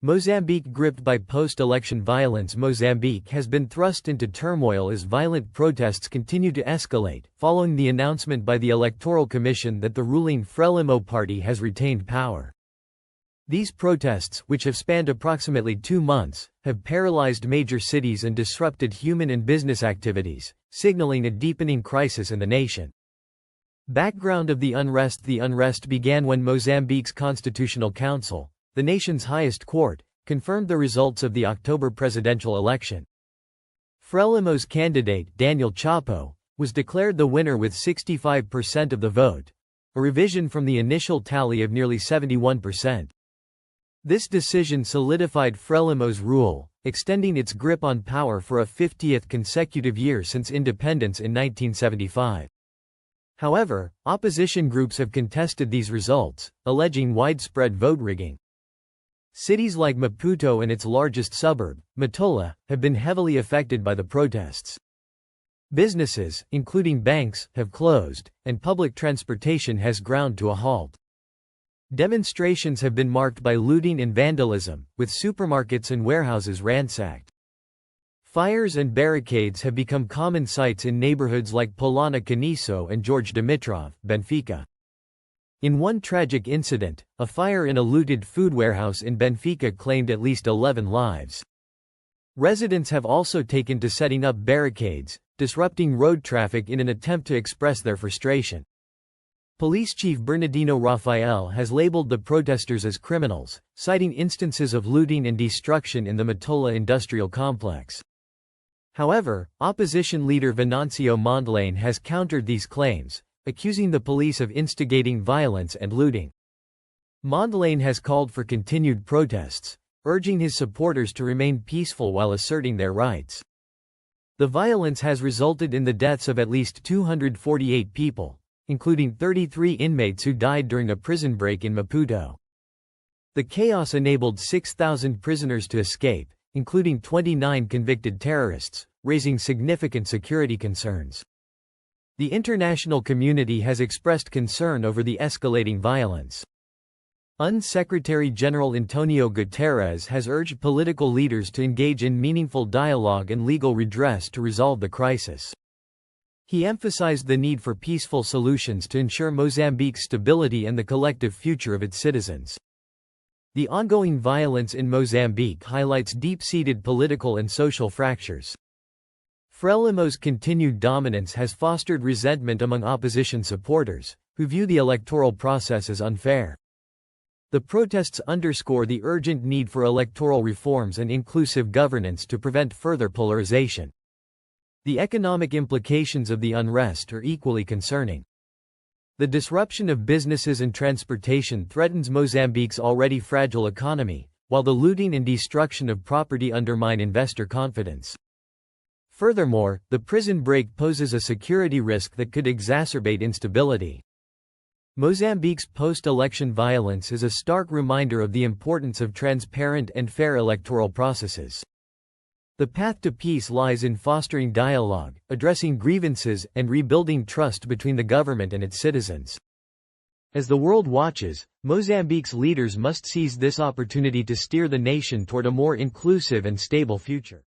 Mozambique gripped by post-election violence. Mozambique has been thrust into turmoil as violent protests continue to escalate, following the announcement by the Electoral Commission that the ruling Frelimo party has retained power. These protests, which have spanned approximately 2 months, have paralyzed major cities and disrupted human and business activities, signaling a deepening crisis in the nation. Background of the unrest: the unrest began when Mozambique's Constitutional Council, the nation's highest court, confirmed the results of the October presidential election. Frelimo's candidate, Daniel Chapo, was declared the winner with 65% of the vote, a revision from the initial tally of nearly 71%. This decision solidified Frelimo's rule, extending its grip on power for a 50th consecutive year since independence in 1975. However, opposition groups have contested these results, alleging widespread vote rigging. Cities like Maputo and its largest suburb, Matola, have been heavily affected by the protests. Businesses, including banks, have closed, and public transportation has ground to a halt. Demonstrations have been marked by looting and vandalism, with supermarkets and warehouses ransacked. Fires and barricades have become common sights in neighborhoods like Polana Caniço and George Dimitrov, Benfica. In one tragic incident, a fire in a looted food warehouse in Benfica claimed at least 11 lives. Residents have also taken to setting up barricades, disrupting road traffic in an attempt to express their frustration. Police Chief Bernardino Rafael has labeled the protesters as criminals, citing instances of looting and destruction in the Matola industrial complex. However, opposition leader Venancio Mondlane has countered these claims, accusing the police of instigating violence and looting. Mondlane has called for continued protests, urging his supporters to remain peaceful while asserting their rights. The violence has resulted in the deaths of at least 248 people, including 33 inmates who died during a prison break in Maputo. The chaos enabled 6,000 prisoners to escape, including 29 convicted terrorists, raising significant security concerns. The international community has expressed concern over the escalating violence. UN Secretary-General Antonio Guterres has urged political leaders to engage in meaningful dialogue and legal redress to resolve the crisis. He emphasized the need for peaceful solutions to ensure Mozambique's stability and the collective future of its citizens. The ongoing violence in Mozambique highlights deep-seated political and social fractures. Frelimo's continued dominance has fostered resentment among opposition supporters, who view the electoral process as unfair. The protests underscore the urgent need for electoral reforms and inclusive governance to prevent further polarization. The economic implications of the unrest are equally concerning. The disruption of businesses and transportation threatens Mozambique's already fragile economy, while the looting and destruction of property undermine investor confidence. Furthermore, the prison break poses a security risk that could exacerbate instability. Mozambique's post-election violence is a stark reminder of the importance of transparent and fair electoral processes. The path to peace lies in fostering dialogue, addressing grievances, and rebuilding trust between the government and its citizens. As the world watches, Mozambique's leaders must seize this opportunity to steer the nation toward a more inclusive and stable future.